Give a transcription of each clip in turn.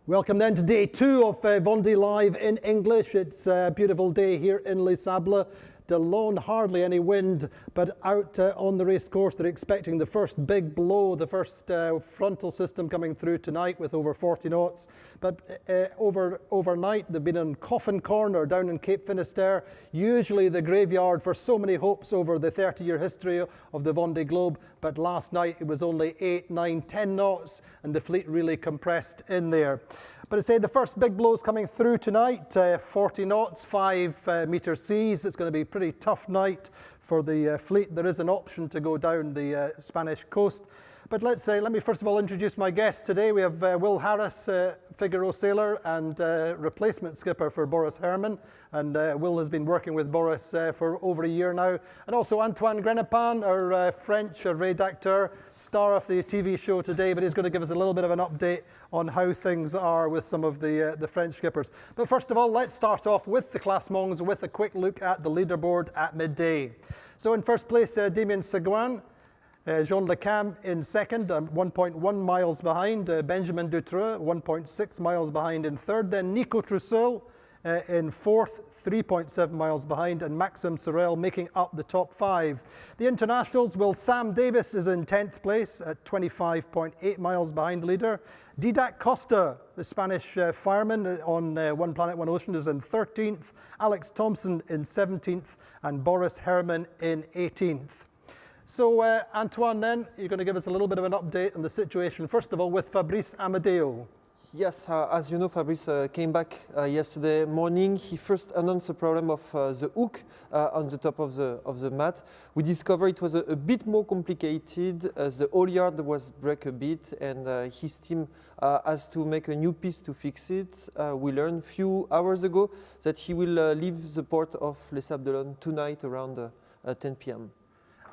Welcome then to day two of Vendee Live in English. It's a beautiful day here in Les Sables. Alone, hardly any wind, but out on the race course they're expecting the first big blow, the first frontal system coming through tonight with over 40 knots. But overnight they've been in Coffin Corner down in Cape Finisterre, usually the graveyard for so many hopes over the 30-year history of the Vendée Globe. But last night it was only 8, 9, 10 knots and the fleet really compressed in there. But I say the first big blows coming through tonight, 40 knots, 5 metre seas. It's going to be a pretty tough night for the fleet. There is an option to go down the Spanish coast. But let me first of all introduce my guests today. We have Will Harris, Figaro sailor and replacement skipper for Boris Herrmann. And Will has been working with Boris for over a year now. And also Antoine Grenapin, our French redacteur, star of the TV show today, but he's going to give us a little bit of an update on how things are with some of the French skippers. But first of all, let's start off with the classements with a quick look at the leaderboard at midday. So in first place, Damien Seguin. Jean Le Cam in second, 1.1 miles behind. Benjamin Dutreux, 1.6 miles behind in third. Then Nico Trousseau in fourth, 3.7 miles behind. And Maxime Sorel making up the top 5. The internationals, Sam Davis is in 10th place at 25.8 miles behind the leader. Didac Costa, the Spanish fireman on One Planet, One Ocean, is in 13th. Alex Thompson in 17th. And Boris Herrmann in 18th. So, Antoine, then, you're going to give us a little bit of an update on the situation, first of all, with Fabrice Amadeo. Yes, as you know, Fabrice came back yesterday morning. He first announced the problem of the hook on the top of the mat. We discovered it was a bit more complicated. The halyard was break a bit, and his team has to make a new piece to fix it. We learned a few hours ago that he will leave the port of Les Sables d'Olonne tonight around 10 p.m.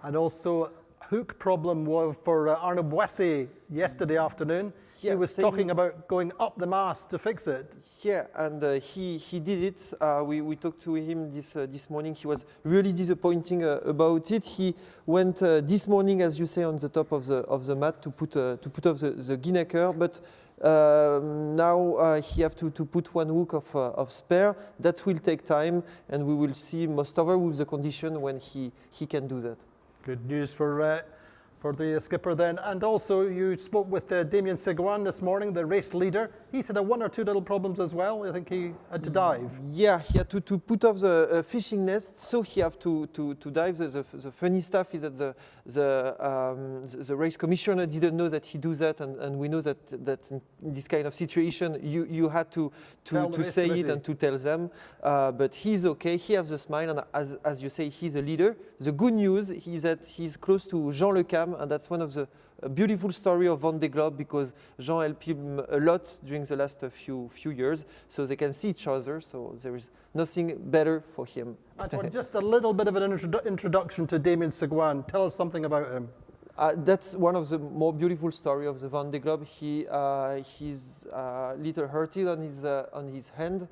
And also, hook problem was for Arnaud Boissy yesterday afternoon. Yeah, he was talking about going up the mast to fix it. Yeah, and he did it. We talked to him this morning. He was really disappointing about it. He went this morning, as you say, on the top of the mat to put off the Guinecker, but now he have to put one hook of spare. That will take time, and we will see most over with the condition when he can do that. Good news for the skipper then. And also you spoke with Damien Seguin this morning, the race leader. He's had 1 or 2 little problems as well. I think he had to dive. Yeah, he had to put off the fishing nest, so he have to dive. The funny stuff is that the race commissioner didn't know that he do that, and we know that in this kind of situation you had to say it and to tell them. But he's okay. He has the smile, and as you say, he's a leader. The good news is that he's close to Jean Le Cam, and that's one of the beautiful story of Vendée Globe, because Jean helped him a lot during the last few years, so they can see each other, so there is nothing better for him. Antoine, just a little bit of an introduction to Damien Seguin. Tell us something about him. That's one of the more beautiful stories of the Vendée Globe. He's little hurted on his hand,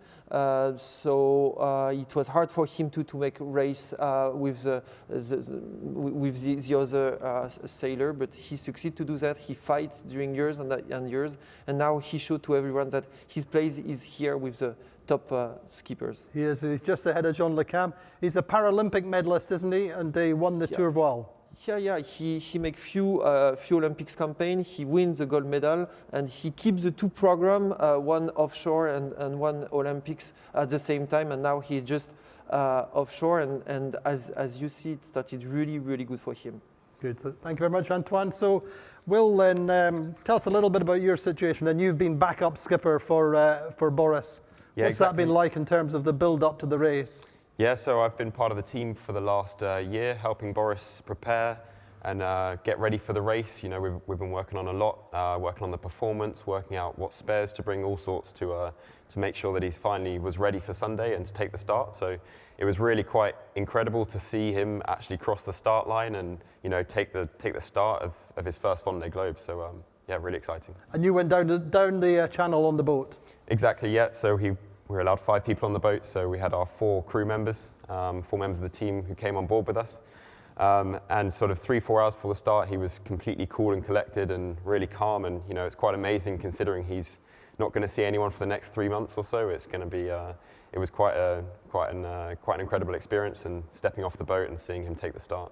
so it was hard for him to make a race with the other sailor, but he succeeded to do that. He fight during years and years, and now he showed to everyone that his place is here with the top skippers. He's just ahead of Jean Le Cam. He's a Paralympic medalist, isn't he? And he won the Tour Voile. Yeah. He make few Olympics campaign. He wins the gold medal, and he keeps the 2 program, one offshore and one Olympics at the same time. And now he's just offshore, and as you see, it started really good for him. Good. Thank you very much, Antoine. So, Will, then tell us a little bit about your situation. Then you've been backup skipper for Boris. Yeah, What's that been like in terms of the build up to the race? Yeah, so I've been part of the team for the last year, helping Boris prepare and get ready for the race. You know, we've been working on a lot, working on the performance, working out what spares to bring, all sorts to make sure that he's finally was ready for Sunday and to take the start. So it was really quite incredible to see him actually cross the start line and, you know, take the start of his first Vendée Globe. So yeah, really exciting. And you went down the channel on the boat? Exactly, yeah. So we were allowed 5 people on the boat, so we had our 4 crew members, 4 members of the team who came on board with us. And sort of 3-4 hours before the start, he was completely cool and collected and really calm. And, you know, it's quite amazing considering he's not going to see anyone for the next 3 months or so. It's going to be, it was quite an incredible experience, and stepping off the boat and seeing him take the start.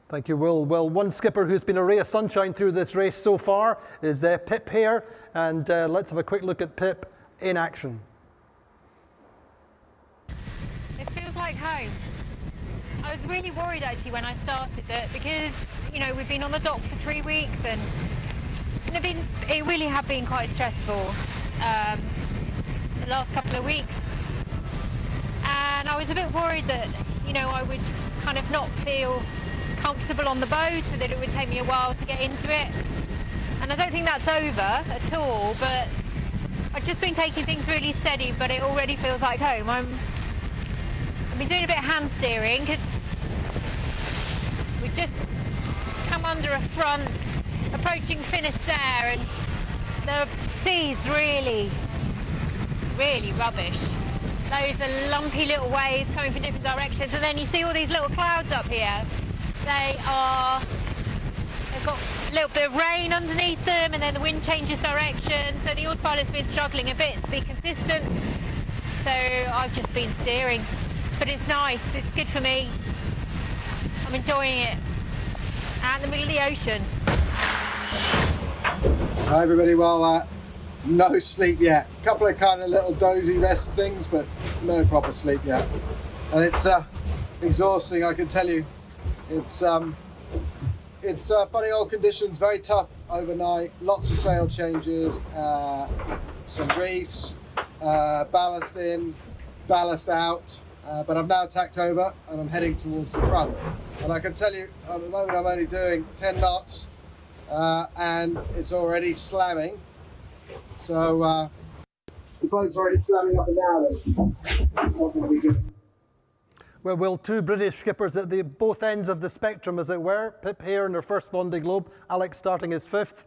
Thank you, Will. Well, one skipper who's been a ray of sunshine through this race so far is Pip Hare, and let's have a quick look at Pip in action. It feels like home. I was really worried actually when I started that, because we've been on the dock for 3 weeks, and it really have been quite stressful the last couple of weeks, and I was a bit worried that I would kind of not feel comfortable on the boat, and that it would take me a while to get into it. And I don't think that's over at all, but I've just been taking things really steady, but it already feels like home. I've been doing a bit of hand steering, because we've just come under a front approaching Finisterre, and the sea's really rubbish. Those are lumpy little waves coming from different directions, and then you see all these little clouds up here. They've got a little bit of rain underneath them, and then the wind changes direction, so the autopilot's been struggling a bit to be consistent, so I've just been steering. But it's nice, it's good for me, I'm enjoying it, out in the middle of the ocean. Hi everybody, well no sleep yet. A couple of kind of little dozy rest things, but no proper sleep yet. And it's exhausting, I can tell you. It's funny old conditions, very tough overnight, lots of sail changes, some reefs, ballast in, ballast out, but I've now tacked over and I'm heading towards the front. And I can tell you, at the moment I'm only doing 10 knots and it's already slamming. So the boat's already slamming up and down. It's not going to be good. Well, Will, two British skippers at both ends of the spectrum, as it were. Pip Hare in her first Vendée Globe, Alex starting his fifth.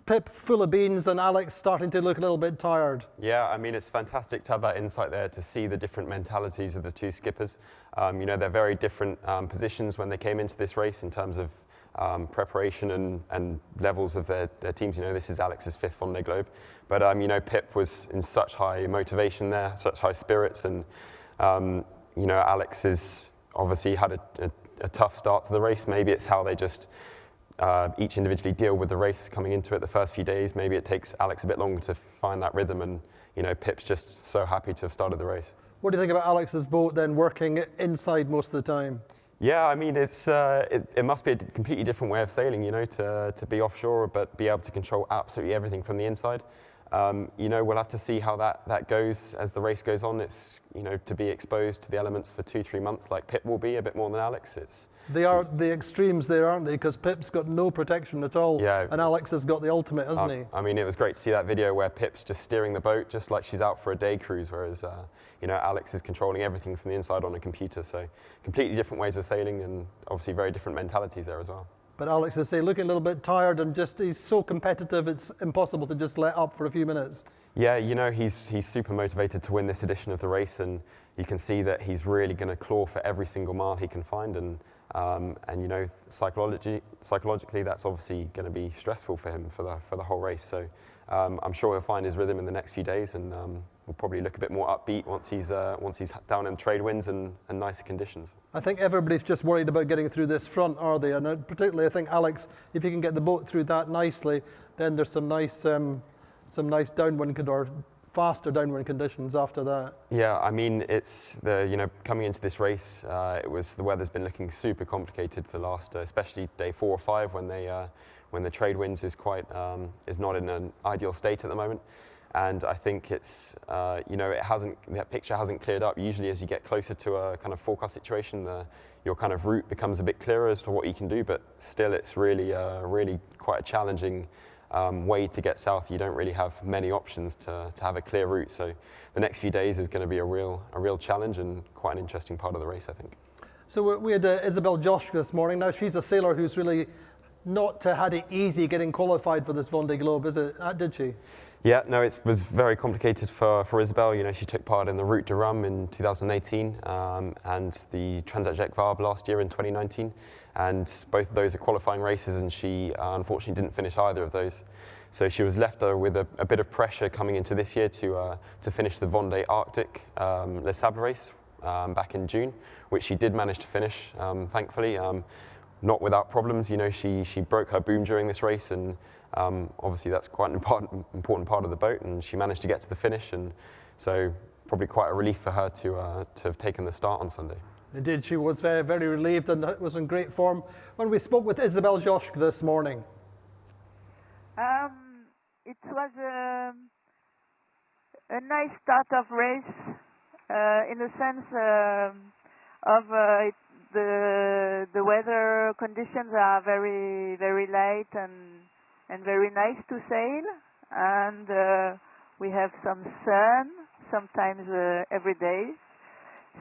Pip full of beans, and Alex starting to look a little bit tired. Yeah, I mean, it's fantastic to have that insight there, to see the different mentalities of the two skippers. They're very different positions when they came into this race in terms of preparation and levels of their teams. This is Alex's fifth Vendée Globe. But, Pip was in such high motivation there, such high spirits, and Alex has obviously had a tough start to the race. Maybe it's how they just each individually deal with the race coming into it the first few days. Maybe it takes Alex a bit longer to find that rhythm, and Pip's just so happy to have started the race. What do you think about Alex's boat then, working inside most of the time? Yeah, I mean, it must be a completely different way of sailing, to be offshore but be able to control absolutely everything from the inside. We'll have to see how that goes as the race goes on. It's, to be exposed to the elements for 2-3 months like Pip will be, a bit more than Alex. They are the extremes there, aren't they? Because Pip's got no protection at all, yeah, and Alex has got the ultimate, hasn't he? I mean, it was great to see that video where Pip's just steering the boat just like she's out for a day cruise, whereas, Alex is controlling everything from the inside on a computer. So completely different ways of sailing, and obviously very different mentalities there as well. But Alex, they say, looking a little bit tired, and he's so competitive, it's impossible to just let up for a few minutes. Yeah, he's super motivated to win this edition of the race, and you can see that he's really going to claw for every single mile he can find, and psychologically that's obviously going to be stressful for him for the whole race. So I'm sure he'll find his rhythm in the next few days, and will probably look a bit more upbeat once he's down in trade winds and nicer conditions. I think everybody's just worried about getting through this front, are they? And particularly, I think Alex, if you can get the boat through that nicely, then there's some nice downwind or faster downwind conditions after that. Yeah, I mean, it's coming into this race, the weather's been looking super complicated for the last, especially day 4 or 5 when the trade winds is not in an ideal state at the moment. And I think it's, that picture hasn't cleared up. Usually as you get closer to a kind of forecast situation, your kind of route becomes a bit clearer as to what you can do, but still it's really quite a challenging way to get south. You don't really have many options to have a clear route. So the next few days is going to be a real challenge and quite an interesting part of the race, I think. So we had Isabelle Joschke this morning. Now she's a sailor who's really not had it easy getting qualified for this Vendée Globe, is it? Did she? Yeah, no, it was very complicated for Isabelle. You know, she took part in the Route de Rhum in 2018 and the Transat Jacques Vabre last year in 2019. And both of those are qualifying races, and she unfortunately didn't finish either of those. So she was left with a bit of pressure coming into this year to finish the Vendée Arctic Les Sables race back in June, which she did manage to finish, thankfully. Not without problems. You know, she broke her boom during this race, and obviously that's quite an important part of the boat, and she managed to get to the finish, and so probably quite a relief for her to have taken the start on Sunday. Indeed, she was very, very relieved and was in great form. When we spoke with Isabelle Joschke this morning. It was a nice start of race in the sense of the weather conditions are very, very light and very nice to sail, and we have some sun sometimes every day.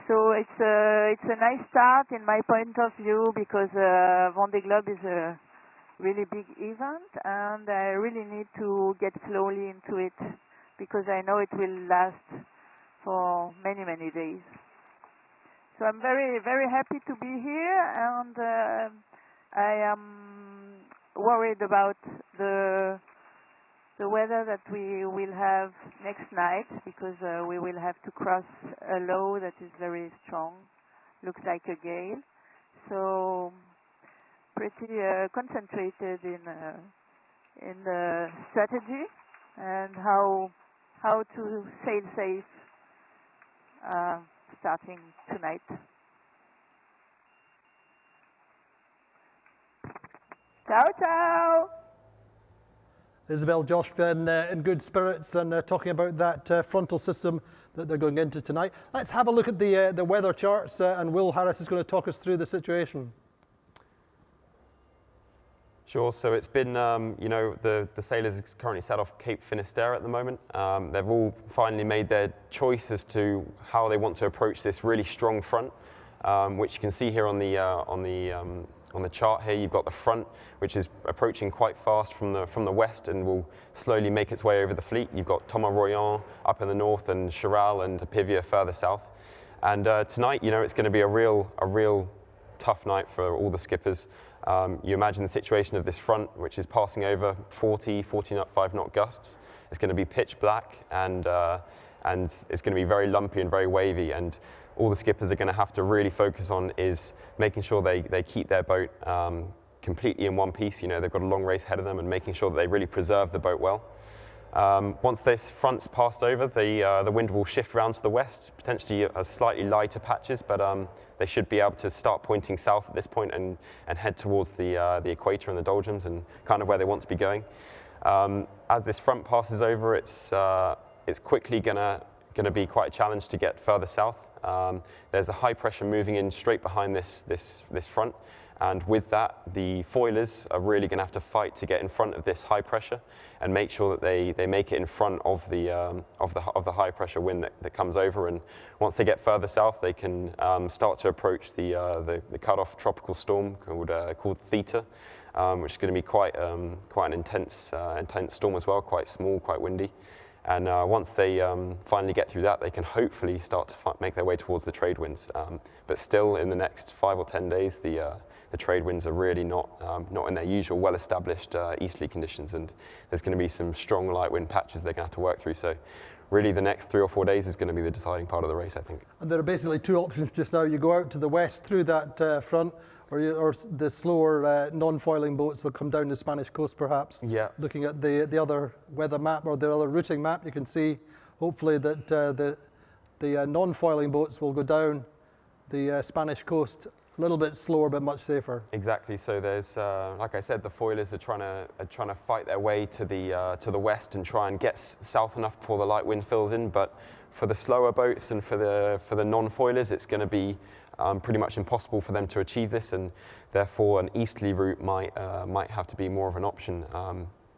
So it's a nice start in my point of view, because Vendée Globe is a really big event, and I really need to get slowly into it, because I know it will last for many, many days. So I'm very, very happy to be here, and I am worried about the weather that we will have next night, because we will have to cross a low that is very strong, looks like a gale. So pretty concentrated in the strategy and how to sail safe starting tonight. Ciao, ciao! Isabelle Joschke in good spirits and talking about that frontal system that they're going into tonight. Let's have a look at the weather charts, and Will Harris is going to talk us through the situation. Sure. So it's been, you know, the sailors currently set off Cape Finisterre at the moment. They've all finally made their choice as to how they want to approach this really strong front, which you can see here on the chart here. You've got the front, which is approaching quite fast from the west and will slowly make its way over the fleet. You've got Thomas Royan up in the north and Charal and Pivia further south. And tonight, you know, it's going to be a real tough night for all the skippers. You imagine the situation of this front, which is passing over 45 knot gusts. It's going to be pitch black, and it's going to be very lumpy and very wavy. And all the skippers are going to have to really focus on is making sure they keep their boat completely in one piece. You know, they've got a long race ahead of them, and making sure that they really preserve the boat well. Once this front's passed over, the wind will shift round to the west, potentially slightly lighter patches, but they should be able to start pointing south at this point and head towards the equator and the doldrums and kind of where they want to be going. As this front passes over, it's quickly gonna be quite a challenge to get further south. There's a high pressure moving in straight behind this front. And with that, the foilers are really going to have to fight to get in front of this high pressure and make sure that they make it in front of the high pressure wind that comes over. And once they get further south, they can start to approach the cut-off tropical storm called Theta, which is going to be quite an intense storm as well, quite small, quite windy. And once they finally get through that, they can hopefully start to make their way towards the trade winds. But still, in the next 5 or 10 days, the trade winds are really not in their usual well-established easterly conditions, and there's going to be some strong light wind patches they're going to have to work through. So really the next 3 or 4 days is going to be the deciding part of the race, I think. And there are basically two options just now. You go out to the west through that front, or the slower non-foiling boats that come down the Spanish coast perhaps. Yeah. Looking at the other weather map or the other routing map, you can see hopefully that the non-foiling boats will go down the Spanish coast a little bit slower but much safer. Exactly. So there's, like I said, the foilers are trying to fight their way to the west and try and get south enough before the light wind fills in. But for the slower boats and for the non-foilers, it's going to be pretty much impossible for them to achieve this, and therefore an easterly route might have to be more of an option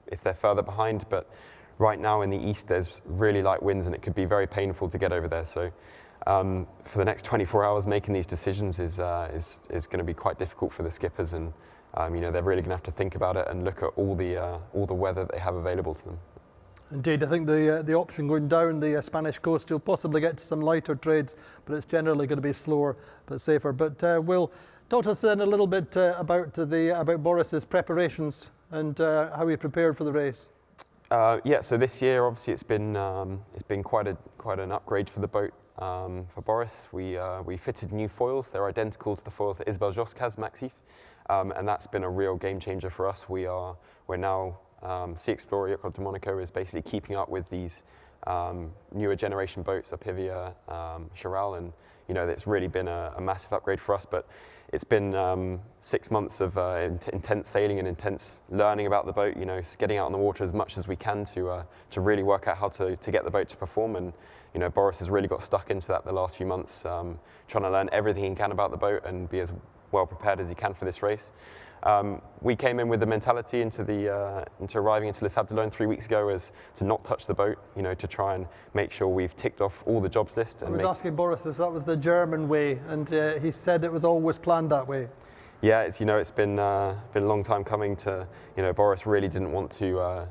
if they're further behind. But right now in the east, there's really light winds, and it could be very painful to get over there. So for the next 24 hours, making these decisions is going to be quite difficult for the skippers, and you know, they're really going to have to think about it and look at all the weather that they have available to them. Indeed, I think the option going down the Spanish coast, you'll possibly get to some lighter trades, but it's generally going to be slower but safer. But Will, talk to us then a little bit about Boris's preparations and how he prepared for the race. Yeah, so this year obviously it's been quite an upgrade for the boat. For Boris, we fitted new foils. They're identical to the foils that Isabelle Joschke has, Maxif, and that's been a real game changer for us. We're now Sea Explorer Yacht Club de Monaco is basically keeping up with these newer generation boats, Apivia, Charal, and you know it's really been a massive upgrade for us. But it's been 6 months of intense sailing and intense learning about the boat. You know, getting out on the water as much as we can to really work out how to get the boat to perform. And you know, Boris has really got stuck into that the last few months, trying to learn everything he can about the boat and be as well prepared as he can for this race. We came in with the mentality into arriving into Les Sables d'Olonne 3 weeks ago as to not touch the boat, you know, to try and make sure we've ticked off all the jobs list. And I was asking Boris if that was the German way, and he said it was always planned that way. Yeah, it's been a long time coming to, you know, Boris really didn't want to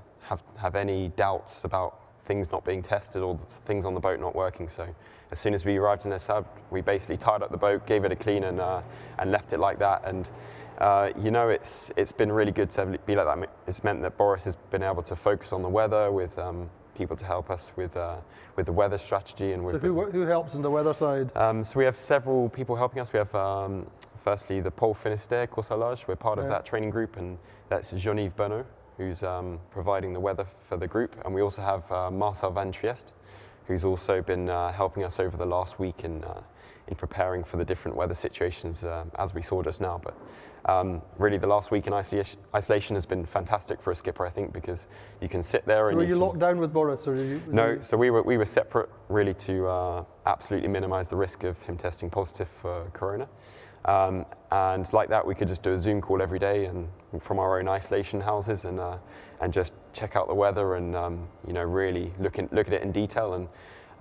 have any doubts about things not being tested or things on the boat not working. So as soon as we arrived in Les Sables, we basically tied up the boat, gave it a clean and left it like that. And you know, it's been really good to be like that. It's meant that Boris has been able to focus on the weather with people to help us with the weather strategy. And so who helps on the weather side? So we have several people helping us. We have firstly the Pôle Finistère Course au Large. We're part of that training group, and that's Jean-Yves Bernot, who's providing the weather for the group. And we also have Marcel Van Trieste, who's also been helping us over the last week in preparing for the different weather situations as we saw just now. But really the last week in isolation has been fantastic for a skipper, I think, because you can sit there. So were you locked down with Boris? Or no, so we were separate really to absolutely minimise the risk of him testing positive for corona. And like that, we could just do a Zoom call every day and from our own isolation houses and just check out the weather and you know, really look at it in detail.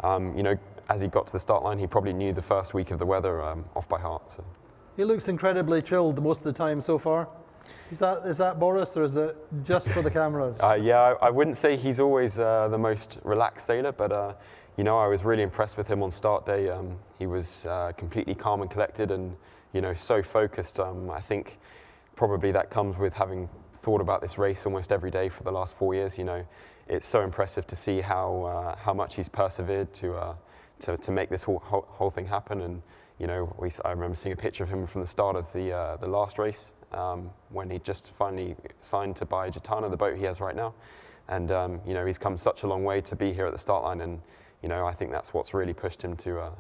And you know, as he got to the start line, he probably knew the first week of the weather off by heart. So. He looks incredibly chilled most of the time so far. Is that Boris, or is it just for the cameras? Yeah, I wouldn't say he's always the most relaxed sailor, but you know, I was really impressed with him on start day. He was completely calm and collected, and you know, so focused. I think probably that comes with having thought about this race almost every day for the last 4 years. You know, it's so impressive to see how much he's persevered to make this whole thing happen. And you know, I remember seeing a picture of him from the start of the last race when he just finally signed to buy Gitana, the boat he has right now. And you know, he's come such a long way to be here at the start line, and you know, I think that's what's really pushed him to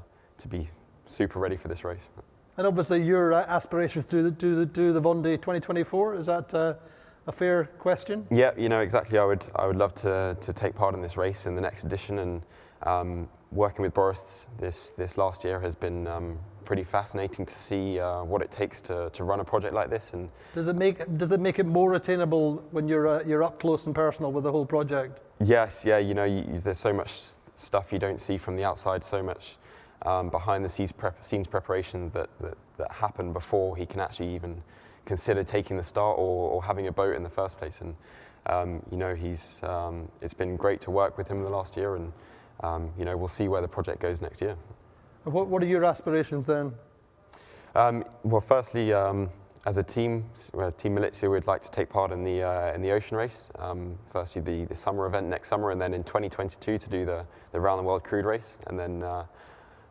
be super ready for this race. And obviously your aspirations to do the Vendee 2024, is that a fair question? Yeah, you know, exactly. I would love to take part in this race in the next edition, and working with Boris this last year has been pretty fascinating to see what it takes to run a project like this. And does it make it more attainable when you're up close and personal with the whole project? Yes, yeah. You know, there's so much stuff you don't see from the outside, so much behind the scenes preparation that happened before he can actually even consider taking the start or having a boat in the first place. And you know, it's been great to work with him in the last year, and you know, we'll see where the project goes next year. What are your aspirations then? Well, firstly, as a team, Team Militia, we'd like to take part in the ocean race. Firstly, the summer event next summer, and then in 2022 to do the round the world crude race. And then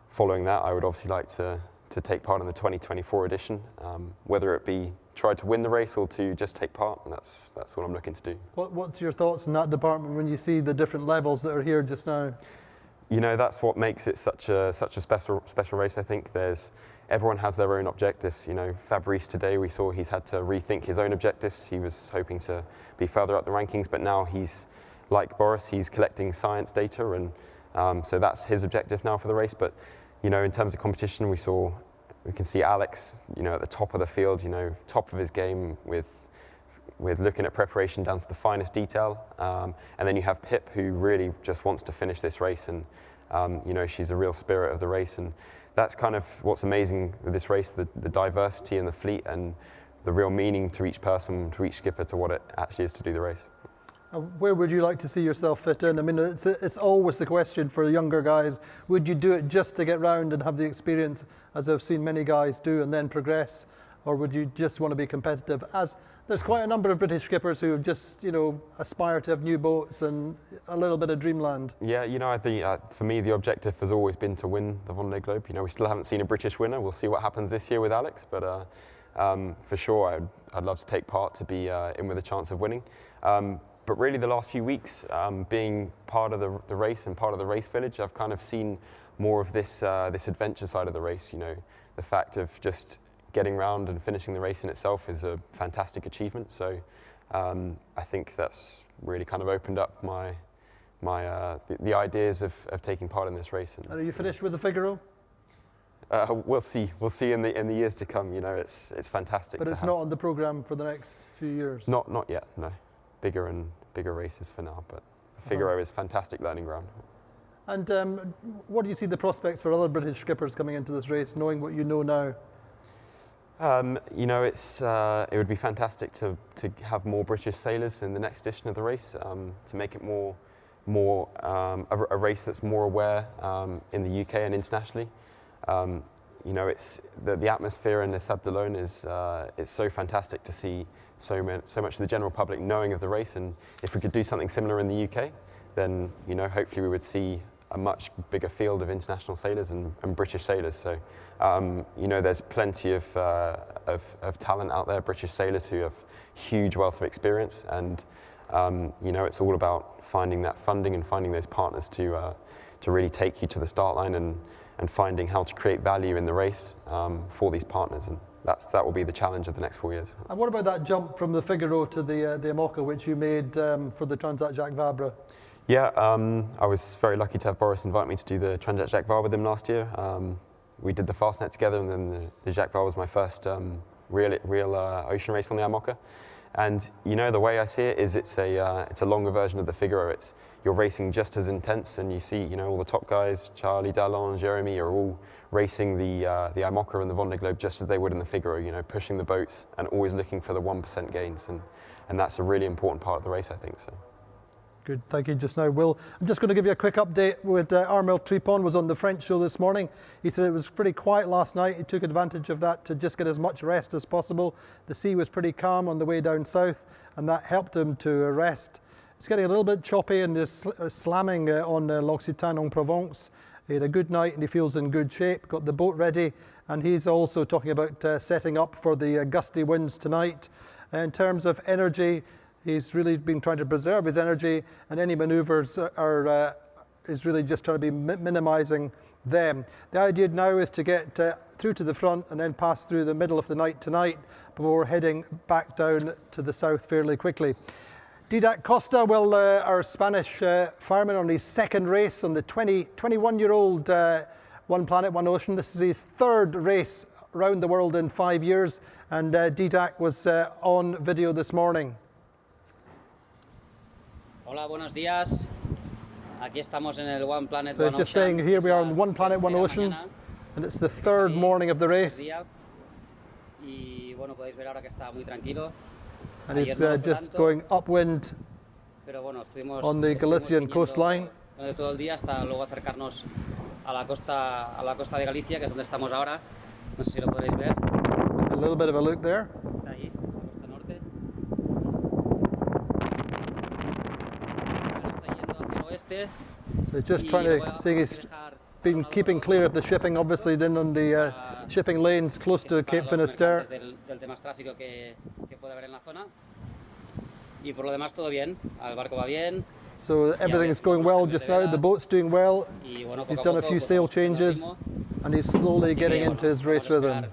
following that, I would obviously like to take part in the 2024 edition, whether it be try to win the race or to just take part. And that's what I'm looking to do. What's your thoughts in that department when you see the different levels that are here just now? You know, that's what makes it such a special race. I think everyone has their own objectives. You know, Fabrice today, we saw he's had to rethink his own objectives. He was hoping to be further up the rankings, but now he's, like Boris, he's collecting science data, and so that's his objective now for the race. But you know, in terms of competition, we can see Alex, you know, at the top of the field, you know, top of his game with looking at preparation down to the finest detail. And then you have Pip, who really just wants to finish this race, and you know, she's a real spirit of the race. And that's kind of what's amazing with this race, the diversity in the fleet, and the real meaning to each person, to each skipper, to what it actually is to do the race. Where would you like to see yourself fit in? I mean, it's always the question for younger guys. Would you do it just to get round and have the experience, as I've seen many guys do, and then progress? Or would you just want to be competitive? As there's quite a number of British skippers who just, aspire to have new boats and a little bit of dreamland. Yeah, I think for me the objective has always been to win the Vendée Globe. We still haven't seen a British winner. We'll see what happens this year with Alex, but for sure I'd love to take part, to be in with a chance of winning. But really the last few weeks, being part of the race and part of the race village, I've kind of seen more of this adventure side of the race. The fact of just getting round and finishing the race in itself is a fantastic achievement. So I think that's really kind of opened up the ideas of taking part in this race. And are you finished with the Figaro? We'll see. We'll see in the years to come. It's fantastic. But it's not on the programme for the next few years. Not yet. No, bigger races for now. But the Figaro is fantastic learning ground. And what do you see the prospects for other British skippers coming into this race, knowing what you know now? It would be fantastic to have more British sailors in the next edition of the race, to make it a race that's more aware in the UK and internationally. It's the atmosphere in Les Sables d'Olonne is it's so fantastic to see so much of the general public knowing of the race, and if we could do something similar in the UK, then hopefully we would see a much bigger field of international sailors and British sailors. So there's plenty of talent out there, British sailors who have huge wealth of experience, and it's all about finding that funding and finding those partners to really take you to the start line, and finding how to create value in the race for these partners, and that will be the challenge of the next 4 years. And what about that jump from the Figaro to the Amoca, which you made for the Transat Jacques Vabre? Yeah, I was very lucky to have Boris invite me to do the Transat Jacques Vabre with him last year. We did the Fastnet together, and then the Jacques Vabre was my first real ocean race on the Amoca. And the way I see it is it's a longer version of the Figaro. You're racing just as intense, and you see all the top guys, Charlie, Dallon, Jeremy, are all racing the Amoca and the Vendée Globe just as they would in the Figaro. Pushing the boats and always looking for the 1% gains, and that's a really important part of the race, I think. So. Good, thank you just now, Will. I'm just going to give you a quick update with Armel Tripon was on the French show this morning. He said it was pretty quiet last night. He took advantage of that to just get as much rest as possible. The sea was pretty calm on the way down south, and that helped him to rest. It's getting a little bit choppy and is slamming on L'Occitane en Provence. He had a good night and he feels in good shape, got the boat ready, and he's also talking about setting up for the gusty winds tonight. In terms of energy, he's really been trying to preserve his energy, and any manoeuvres is really just trying to be minimising them. The idea now is to get through to the front and then pass through the middle of the night tonight before heading back down to the south fairly quickly. Didac Costa, well, our Spanish fireman on his second race on the 21-year-old One Planet, One Ocean. This is his third race around the world in 5 years, and Didac was on video this morning. Hola, buenos días. Aquí estamos en el One Planet, So One just Ocean. saying, here we are on One Planet, One Ocean, and it's the third morning of the race. Y bueno, podéis ver ahora que está muy tranquilo. And he's Ayer no lo fue just tanto, going upwind pero bueno, on the Galician viniendo coastline. durante todo el día hasta luego acercarnos a la costa de Galicia, que es donde estamos ahora. No sé si lo podéis ver. A little bit of a look there. Está allí, la costa norte. Ahora está yendo hacia el oeste. So just y trying lo voy to a see he's dejar been al lado keeping del clear otro, of the shipping, obviously then on the shipping lanes close to para Cape los Finisterre. mercantes del tema tráfico que puede haber en la zona. Y por lo demás todo bien, el barco va bien. So everything is going well just now, the boat's doing well. Y bueno, He's poco a done a poco, few pues, sail vamos cogiendo changes ritmo. and he's slowly Así que, getting bueno, into his vamos race a esperar rhythm.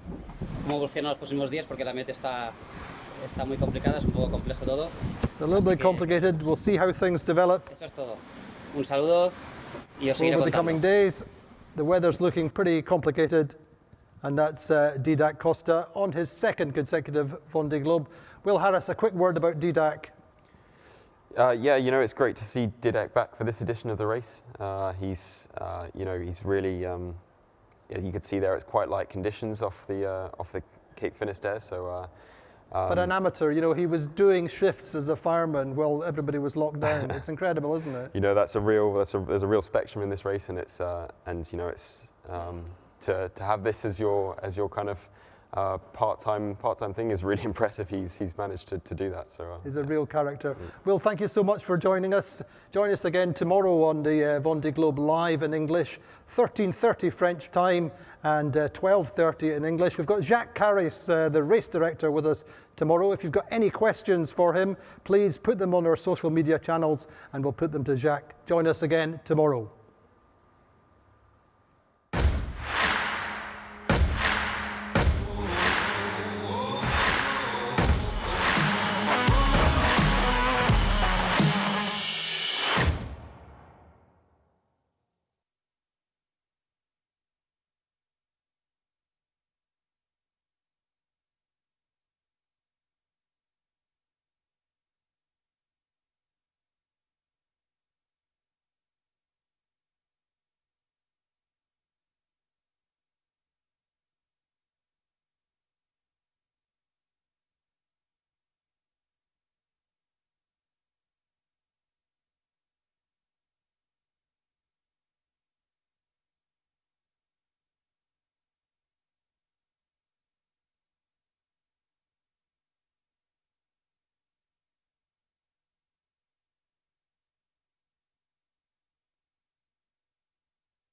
cómo evoluciona los próximos días, porque la meta está muy complicada, es un poco complejo todo. It's a little Así bit que complicated. We'll see how things develop eso es todo. Un saludo y os seguiré over the contando. coming days. The weather's looking pretty complicated, and that's Didac Costa on his second consecutive Vendée Globe. Will Harris, a quick word about Didac. Yeah, it's great to see Didac back for this edition of the race. He's really, you could see there it's quite light conditions off the Cape Finisterre. So But an amateur, you know, he was doing shifts as a fireman while everybody was locked down. It's incredible, isn't it? You know, there's a real spectrum in this race, and it's and you know, it's to have this as your kind of part-time thing is really impressive. He's managed to do that. So he's a real character. Well, thank you so much for joining us. Join us again tomorrow on the Vendée Globe live in English, 13:30 French time and 12:30 in English. We've got Jacques Carris, the race director, with us tomorrow. If you've got any questions for him, please put them on our social media channels and we'll put them to Jacques. Join us again tomorrow.